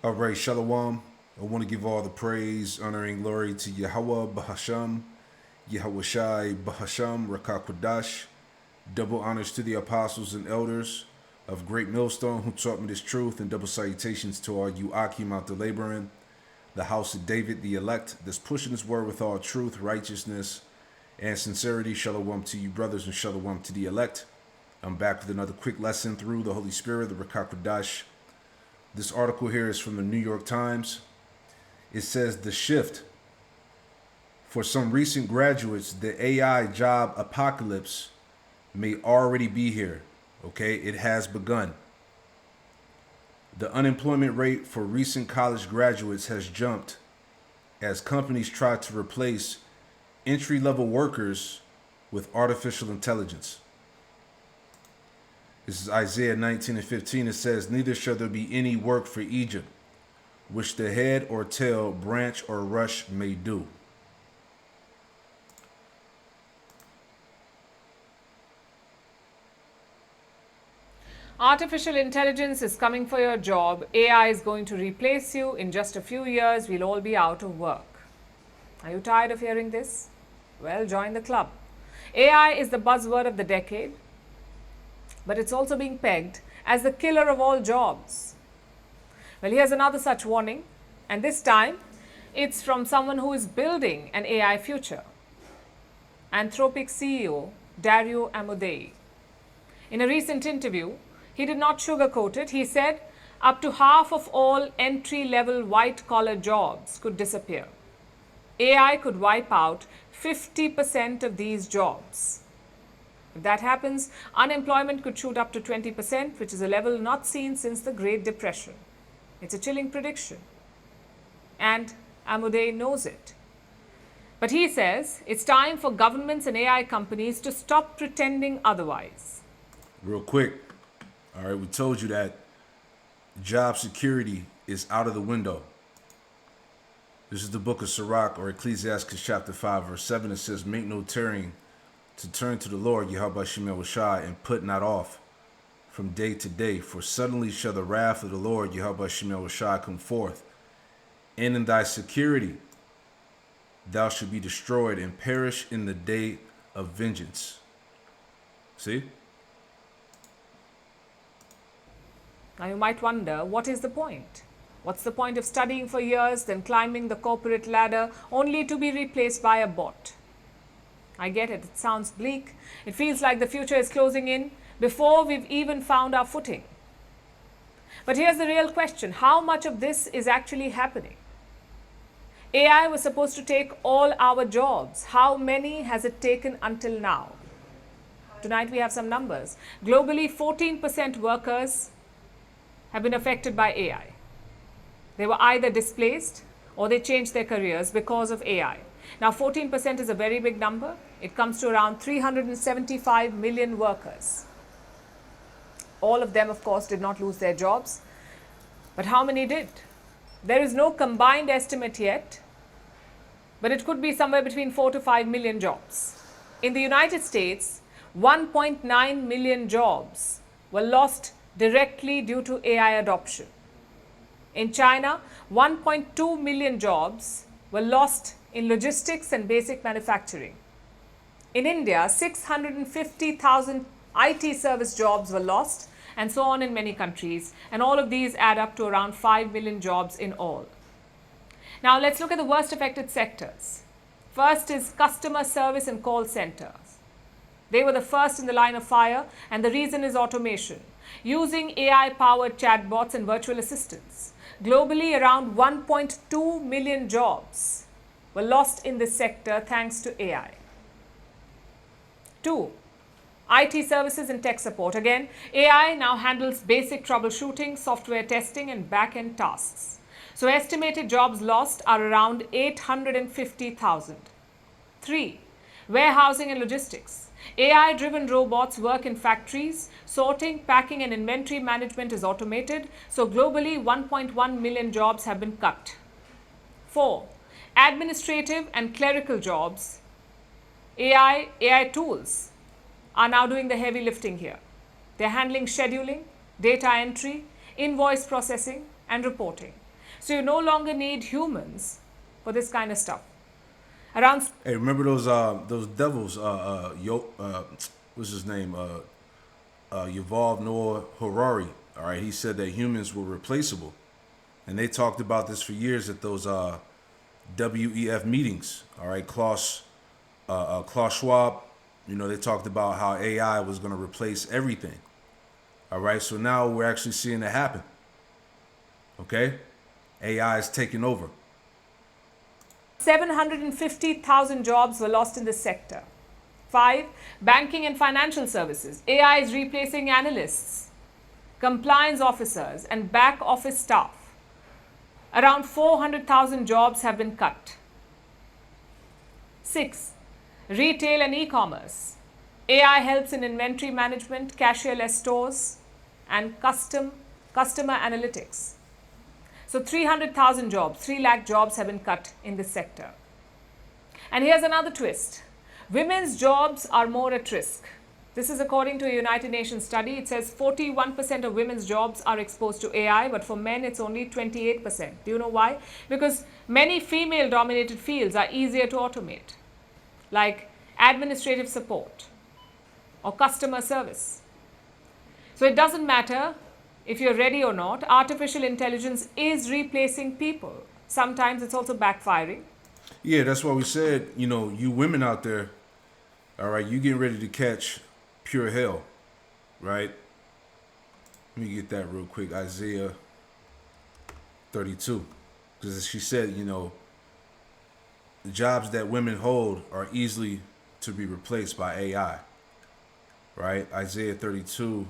All right, Shalom. I want to give all the praise, honor, and glory to Yahweh Bahasham, Yahweh Shai Bahasham, Rakakwadash. Double honors to the apostles and elders of Great Millstone who taught me this truth, and double salutations to all you Akim out there laboring, the house of David, the elect, that's pushing this word with all truth, righteousness, and sincerity. Shalom to you, brothers, and shalom to the elect. I'm back with another quick lesson through the Holy Spirit, the Rakakwadash. This article here is from the New York Times. It says the shift for some recent graduates, the AI job apocalypse may already be here. Okay, it has begun. The unemployment rate for recent college graduates has jumped as companies try to replace entry-level workers with artificial intelligence. This is Isaiah 19 and 15. It says, "Neither shall there be any work for Egypt, which the head or tail, branch or rush may do." Artificial intelligence is coming for your job. AI is going to replace you. In just a few years, we'll all be out of work. Are you tired of hearing this? Well, join the club. AI is the buzzword of the decade, but it's also being pegged as the killer of all jobs. Well, here's another such warning, and this time it's from someone who is building an AI future. Anthropic CEO Dario Amodei. In a recent interview, he did not sugarcoat it. He said up to half of all entry-level white-collar jobs could disappear. AI could wipe out 50% of these jobs. If that happens, unemployment could shoot up to 20%, which is a level not seen since the Great Depression. It's a chilling prediction. And Amodei knows it. But he says it's time for governments and AI companies to stop pretending otherwise. Real quick, all right, we told you that job security is out of the window. This is the book of Sirach, or Ecclesiastes chapter 5, verse 7. It says, "Make no tarrying to turn to the Lord, Yahweh Shemel Shai, and put not off from day to day. For suddenly shall the wrath of the Lord, Yahweh Shemel Shai, come forth. And in thy security thou shalt be destroyed and perish in the day of vengeance." See? Now you might wonder, what is the point? What's the point of studying for years, then climbing the corporate ladder, only to be replaced by a bot? I get it. It sounds bleak. It feels like the future is closing in before we've even found our footing. But here's the real question. How much of this is actually happening? AI was supposed to take all our jobs. How many has it taken until now? Tonight we have some numbers. Globally, 14% workers have been affected by AI. They were either displaced or they changed their careers because of AI. Now, 14% is a very big number. It comes to around 375 million workers. All of them, of course, did not lose their jobs. But how many did? There is no combined estimate yet, but it could be somewhere between 4 to 5 million jobs. In the United States, 1.9 million jobs were lost directly due to AI adoption. In China, 1.2 million jobs were lost in logistics and basic manufacturing. In India, 650,000 IT service jobs were lost, and so on in many countries. And all of these add up to around 5 million jobs in all. Now let's look at the worst affected sectors. First is customer service and call centers. They were the first in the line of fire, and the reason is automation. Using AI-powered chatbots and virtual assistants. Globally, around 1.2 million jobs were lost in this sector thanks to AI. 2. IT services and tech support. Again, AI now handles basic troubleshooting, software testing, and back-end tasks. So estimated jobs lost are around 850,000. 3. Warehousing and logistics. AI-driven robots work in factories. Sorting, packing, and inventory management is automated. So globally, 1.1 million jobs have been cut. 4. Administrative and clerical jobs. AI tools are now doing the heavy lifting here. They're handling scheduling, data entry, invoice processing, and reporting. So you no longer need humans for this kind of stuff. Around Hey, remember those devils? What's his name? Yuval Noah Harari. All right, he said that humans were replaceable, and they talked about this for years at those WEF meetings. All right, Klaus Schwab. You know, they talked about how AI was going to replace everything. All right, so now we're actually seeing it happen. Okay, AI is taking over. 750,000 jobs were lost in this sector. 5. Banking and financial services. AI is replacing analysts, compliance officers, and back office staff. Around 400,000 jobs have been cut. 6. Retail and e-commerce. AI helps in inventory management, cashierless stores, and customer analytics. So 300,000 jobs, 3 lakh jobs have been cut in this sector. And here's another twist. Women's jobs are more at risk. This is according to a United Nations study. It says 41% of women's jobs are exposed to AI, but for men it's only 28%. Do you know why? Because many female-dominated fields are easier to automate, like administrative support or customer service. So it doesn't matter if you're ready or not, artificial intelligence is replacing people. Sometimes it's also backfiring. Yeah, that's why we said, you know, you women out there, all right, you getting ready to catch pure hell, right? Let me get that real quick. Isaiah 32. Because she said, you know, the jobs that women hold are easily to be replaced by AI, right? Isaiah 32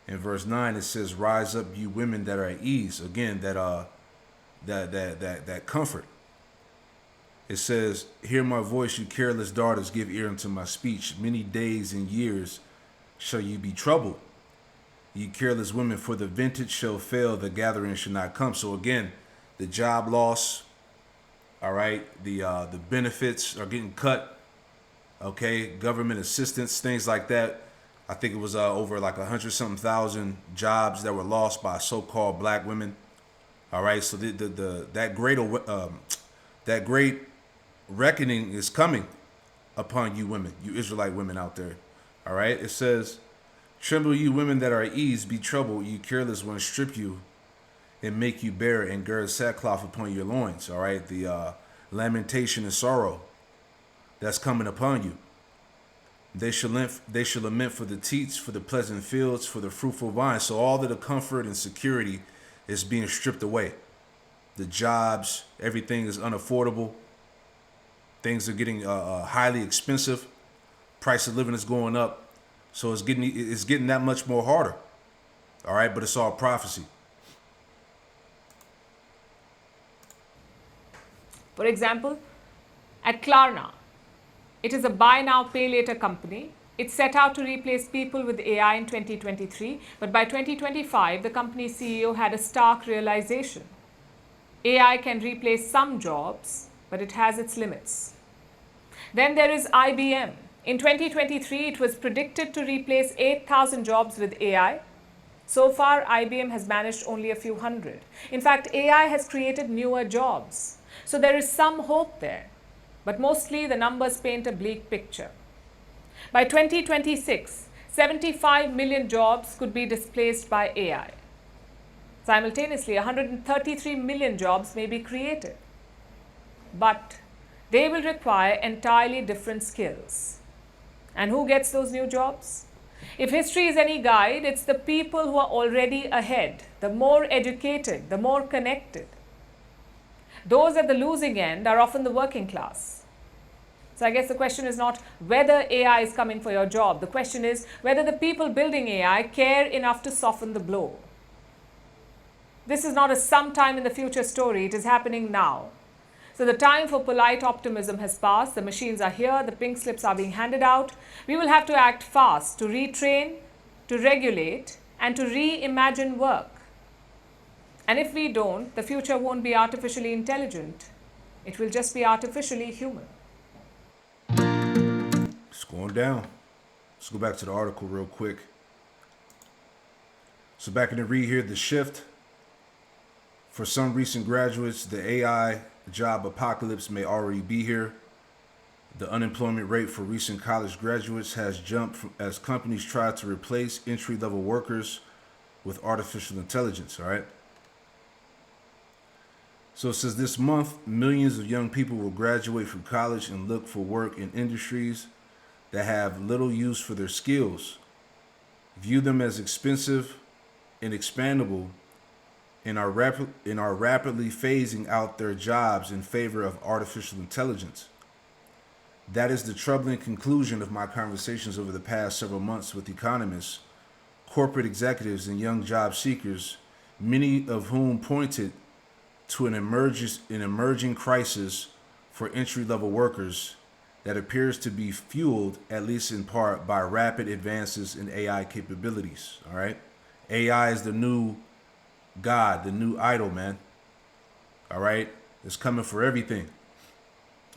in verse 9, it says, "Rise up, you women that are at ease." Again, that comfort. It says, "Hear my voice, you careless daughters, give ear unto my speech. Many days and years shall you be troubled. You careless women, for the vintage shall fail, the gathering shall not come." So again, the job loss, all right, the benefits are getting cut, okay, government assistance, things like that. I think it was over like 100-something thousand jobs that were lost by so-called black women. All right, so that great reckoning is coming upon you women, you Israelite women out there. All right, it says, "Tremble, you women that are at ease, be troubled, you careless ones, strip you and make you bare and gird sackcloth upon your loins." All right, the lamentation and sorrow that's coming upon you. They shall lament for the teats, for the pleasant fields, for the fruitful vines. So all of the comfort and security is being stripped away. The jobs, everything is unaffordable. Things are getting highly expensive. Price of living is going up. So it's getting that much more harder. All right, but it's all prophecy. For example, at Klarna, it is a buy now, pay later company. It set out to replace people with AI in 2023, but by 2025, the company's CEO had a stark realization. AI can replace some jobs, but it has its limits. Then there is IBM. In 2023, it was predicted to replace 8,000 jobs with AI. So far, IBM has managed only a few hundred. In fact, AI has created newer jobs. So there is some hope there. But mostly the numbers paint a bleak picture. By 2026, 75 million jobs could be displaced by AI. Simultaneously, 133 million jobs may be created. But they will require entirely different skills. And who gets those new jobs? If history is any guide, it's the people who are already ahead, the more educated, the more connected. Those at the losing end are often the working class. So I guess the question is not whether AI is coming for your job. The question is whether the people building AI care enough to soften the blow. This is not a sometime in the future story. It is happening now. So the time for polite optimism has passed. The machines are here. The pink slips are being handed out. We will have to act fast to retrain, to regulate, and to reimagine work. And if we don't, the future won't be artificially intelligent. It will just be artificially human. It's going down. Let's go back to the article real quick. So back in the read here, the shift For some recent graduates, the AI job apocalypse may already be here. The unemployment rate for recent college graduates has jumped as companies try to replace entry-level workers with artificial intelligence, all right? So it says this month, millions of young people will graduate from college and look for work in industries that have little use for their skills. View them as expensive and expandable and are rapidly phasing out their jobs in favor of artificial intelligence. That is the troubling conclusion of my conversations over the past several months with economists, corporate executives, and young job seekers, many of whom pointed to an emerging crisis for entry-level workers that appears to be fueled, at least in part, by rapid advances in AI capabilities. All right, AI is the new God, the new idol, man. All right, it's coming for everything.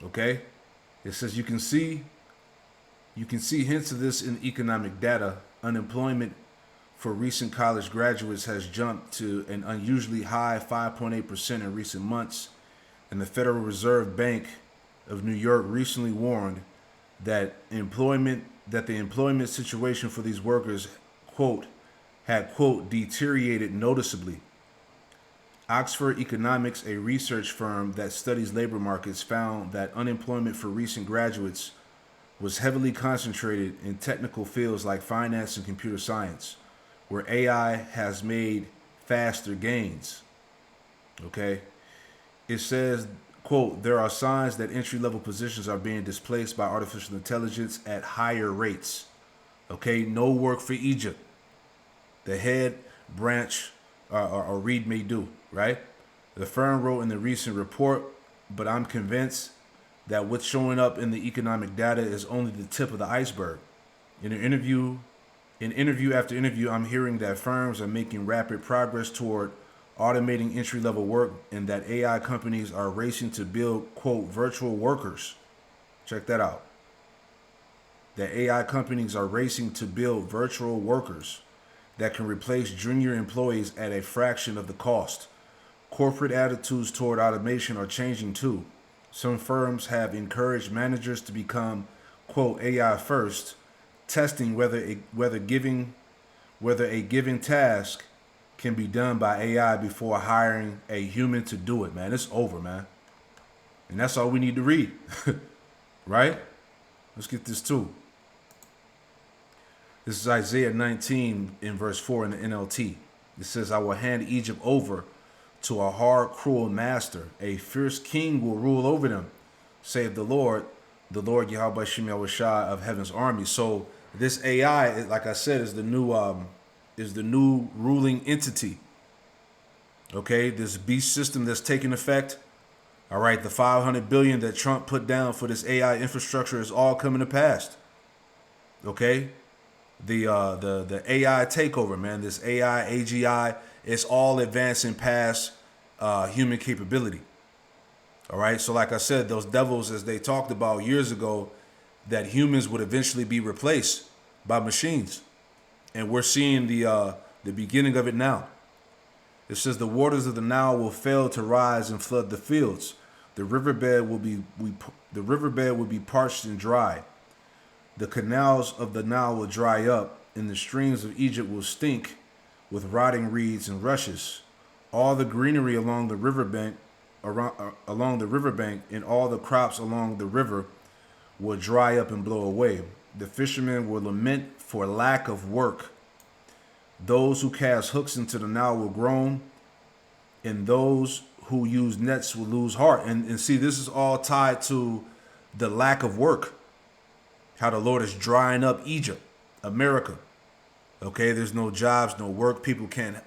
Okay, it says you can see hints of this in economic data. Unemployment for recent college graduates has jumped to an unusually high 5.8% in recent months, and the Federal Reserve Bank of New York recently warned that the employment situation for these workers, quote, had, quote, deteriorated noticeably. Oxford Economics, a research firm that studies labor markets, found that unemployment for recent graduates was heavily concentrated in technical fields like finance and computer science, where AI has made faster gains. Okay? It says, quote, there are signs that entry-level positions are being displaced by artificial intelligence at higher rates. Okay? No work for Egypt. The head branch or read may do, right? The firm wrote in the recent report, but I'm convinced that what's showing up in the economic data is only the tip of the iceberg. In interview after interview, I'm hearing that firms are making rapid progress toward automating entry-level work and that AI companies are racing to build, quote, virtual workers. Check that out. That AI companies are racing to build virtual workers that can replace junior employees at a fraction of the cost. Corporate attitudes toward automation are changing too. Some firms have encouraged managers to become, quote, AI first, testing whether a given task can be done by AI before hiring a human to do it, man. It's over, man. And that's all we need to read, right? Let's get this too. This is Isaiah 19 in verse 4 in the NLT. It says, I will hand Egypt over to a hard, cruel master. A fierce king will rule over them, save the Lord Yahweh Shem Yahushua of heaven's army. So this AI, like I said, is the new ruling entity. Okay, this beast system that's taking effect. All right, the $500 billion that Trump put down for this AI infrastructure is all coming to pass. Okay, the AI takeover, man. This AI, AGI, it's all advancing past human capability. All right, so like I said, those devils, as they talked about years ago, that humans would eventually be replaced by machines, and we're seeing the beginning of it now. It says the waters of the Nile will fail to rise and flood the fields. The riverbed will be parched and dry. The canals of the Nile will dry up, and the streams of Egypt will stink with rotting reeds and rushes. All the greenery along the riverbank, and all the crops along the river will dry up and blow away. The fishermen will lament for lack of work. Those who cast hooks into the Nile will groan, and those who use nets will lose heart. And see, this is all tied to the lack of work. How the Lord is drying up Egypt, America. Okay, there's no jobs, no work. People can't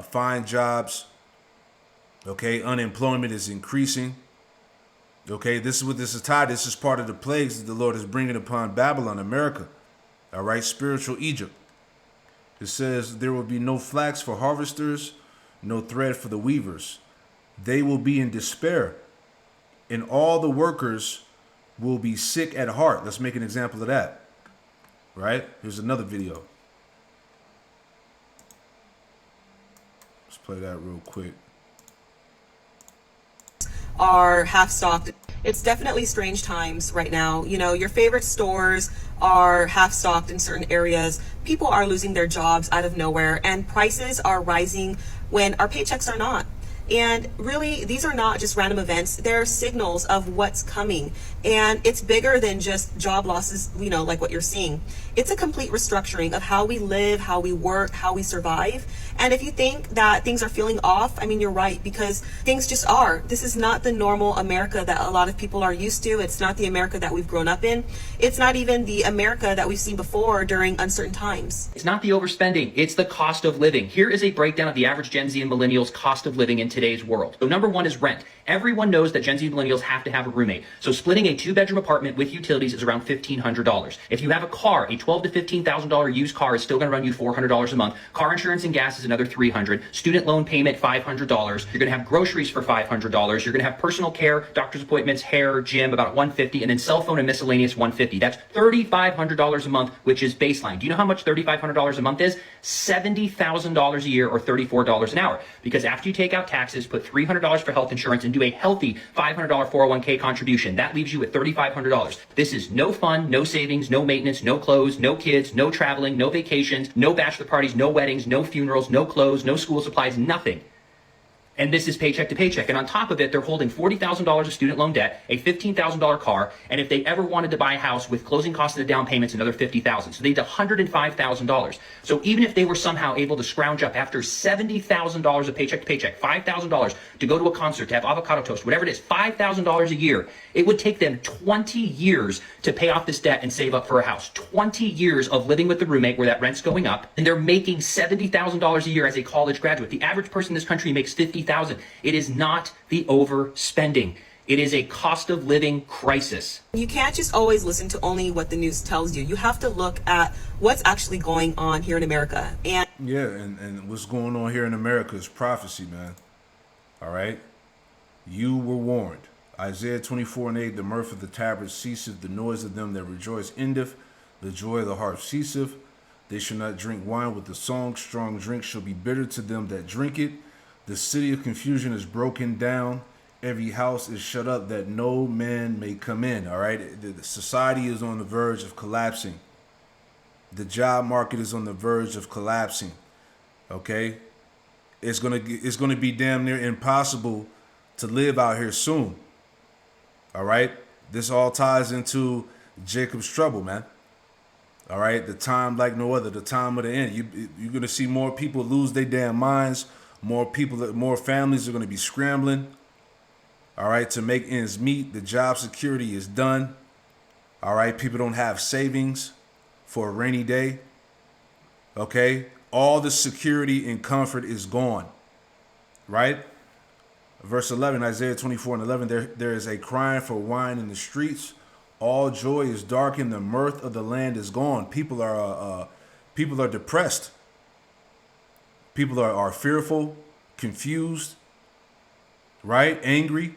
find jobs. Okay, unemployment is increasing. Okay, this is what this is tied. This is part of the plagues that the Lord is bringing upon Babylon, America. All right, spiritual Egypt. It says there will be no flax for harvesters, no thread for the weavers. They will be in despair, and all the workers will be sick at heart. Let's make an example of that. Right? Here's another video. Let's play that real quick. are half stocked. It's definitely strange times right now. You know, your favorite stores are half stocked in certain areas. People are losing their jobs out of nowhere, and prices are rising when our paychecks are not. And really, these are not just random events. They're signals of what's coming. And it's bigger than just job losses, you know, like what you're seeing. It's a complete restructuring of how we live, how we work, how we survive. And if you think that things are feeling off, I mean, you're right, because things just are. This is not the normal America that a lot of people are used to. It's not the America that we've grown up in. It's not even the America that we've seen before during uncertain times. It's not the overspending, it's the cost of living. Here is a breakdown of the average Gen Z and millennials cost of living in today's world. So number one is rent. Everyone knows that Gen Z and millennials have to have a roommate. So splitting a 2-bedroom apartment with utilities is around $1,500. If you have a car, a $12,000 to $15,000 used car is still going to run you $400 a month. Car insurance and gas is another $300. Student loan payment, $500. You're going to have groceries for $500. You're going to have personal care, doctor's appointments, hair, gym, about $150, and then cell phone and miscellaneous $150. That's $3,500 a month, which is baseline. Do you know how much $3,500 a month is? $70,000 a year, or $34 an hour. Because after you take out taxes, put $300 for health insurance, and do a healthy $500 401k contribution, that leaves you at $3,500. This is no fun, no savings, no maintenance, no clothes, no kids, no traveling, no vacations, no bachelor parties, no weddings, no funerals, no clothes, no school supplies, nothing. And this is paycheck to paycheck. And on top of it, they're holding $40,000 of student loan debt, a $15,000 car, and if they ever wanted to buy a house with closing costs and the down payments, another $50,000. So they need $105,000. So even if they were somehow able to scrounge up after $70,000 of paycheck to paycheck, $5,000 to go to a concert, to have avocado toast, whatever it is, $5,000 a year, it would take them 20 years to pay off this debt and save up for a house. 20 years of living with the roommate where that rent's going up, and they're making $70,000 a year as a college graduate. The average person in this country makes $50,000. It is not the overspending. It is a cost of living crisis. You can't just always listen to only what the news tells you. You have to look at what's actually going on here in America. And Yeah, and what's going on here in America is prophecy, man. All right? You were warned. Isaiah 24:8, the mirth of the tabrets ceaseth, the noise of them that rejoice endeth, the joy of the harp ceaseth. They shall not drink wine with the song, strong drink shall be bitter to them that drink it. The city of confusion is broken down. Every house is shut up that no man may come in. All right. The society is on the verge of collapsing. The job market is on the verge of collapsing. Okay. It's gonna be damn near impossible to live out here soon. All right. This all ties into Jacob's trouble, man. All right. The time like no other. The time of the end. You're gonna see more people lose their damn minds. More families are going to be scrambling, all right, to make ends meet. The job security is done, all right. People don't have savings for a rainy day, okay. All the security and comfort is gone, right? Verse 11, Isaiah 24:11, there is a crying for wine in the streets. All joy is darkened. The mirth of the land is gone. People are depressed. People are fearful, confused, right? Angry,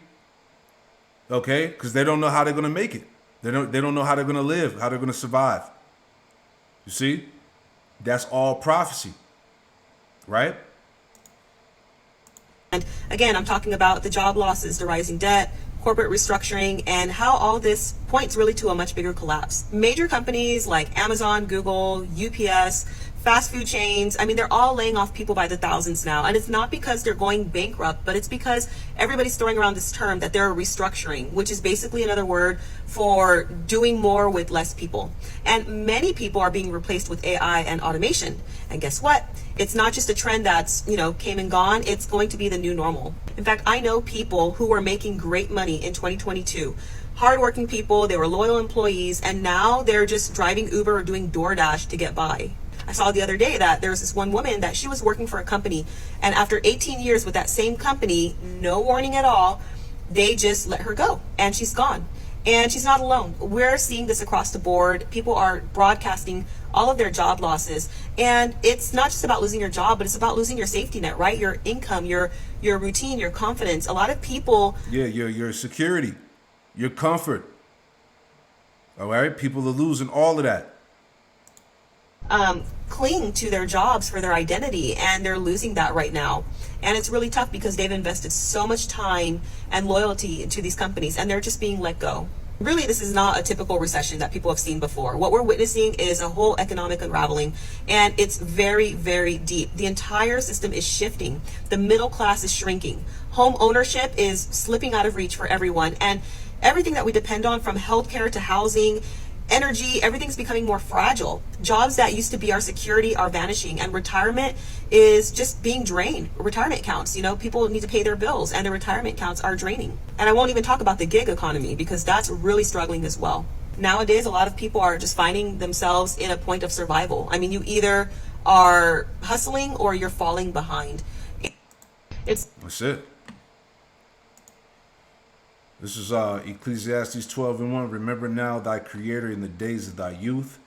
okay? Because they don't know how they're going to make it. They don't know how they're going to live, how they're going to survive. You see? That's all prophecy, right? And again, I'm talking about the job losses, the rising debt, corporate restructuring, and how all this points really to a much bigger collapse. Major companies like Amazon, Google, UPS, fast food chains, I mean, they're all laying off people by the thousands now. And it's not because they're going bankrupt, but it's because everybody's throwing around this term that they're restructuring, which is basically another word for doing more with less people. And many people are being replaced with AI and automation. And guess what? It's not just a trend that's, came and gone. It's going to be the new normal. In fact, I know people who were making great money in 2022. Hardworking people, they were loyal employees, and now they're just driving Uber or doing DoorDash to get by. I saw the other day that there was this one woman that she was working for a company, and after 18 years with that same company, no warning at all, they just let her go, and she's gone. And she's not alone. We're seeing this across the board. People are broadcasting all of their job losses, and it's not just about losing your job, but it's about losing your safety net, right? Your income, your routine, your confidence. A lot of people, your security, your comfort. All right, people are losing all of that. cling to their jobs for their identity, and they're losing that right now. And it's really tough because they've invested so much time and loyalty into these companies, and they're just being let go. Really, this is not a typical recession that people have seen before. What we're witnessing is a whole economic unraveling, and it's very, very deep. The entire system is shifting. The middle class is shrinking. Home ownership is slipping out of reach for everyone, and everything that we depend on, from healthcare to housing, energy, everything's becoming more fragile. Jobs that used to be our security are vanishing, and retirement is just being drained. Retirement accounts, people need to pay their bills, and the retirement accounts are draining. And I won't even talk about the gig economy, because that's really struggling as well. Nowadays, a lot of people are just finding themselves in a point of survival. I mean, you either are hustling or you're falling behind. That's it. This is Ecclesiastes 12:1. Remember now thy Creator in the days of thy youth,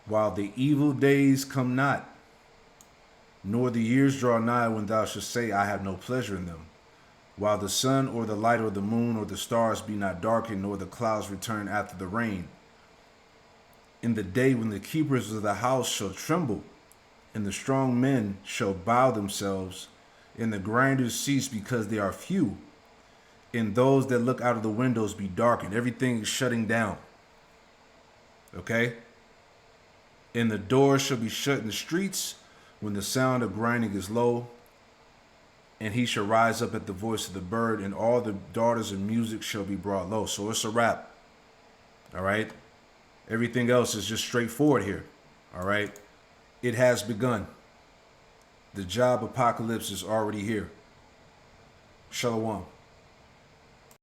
while the evil days come not, nor the years draw nigh, when thou shalt say, I have no pleasure in them. While the sun or the light or the moon or the stars be not darkened, nor the clouds return after the rain. In the day when the keepers of the house shall tremble, and the strong men shall bow themselves, and the grinders cease because they are few. And those that look out of the windows be darkened. Everything is shutting down. Okay? And the doors shall be shut in the streets when the sound of grinding is low. And he shall rise up at the voice of the bird, and all the daughters of music shall be brought low. So it's a wrap. All right? Everything else is just straightforward here. All right? It has begun. The job apocalypse is already here. Shalom.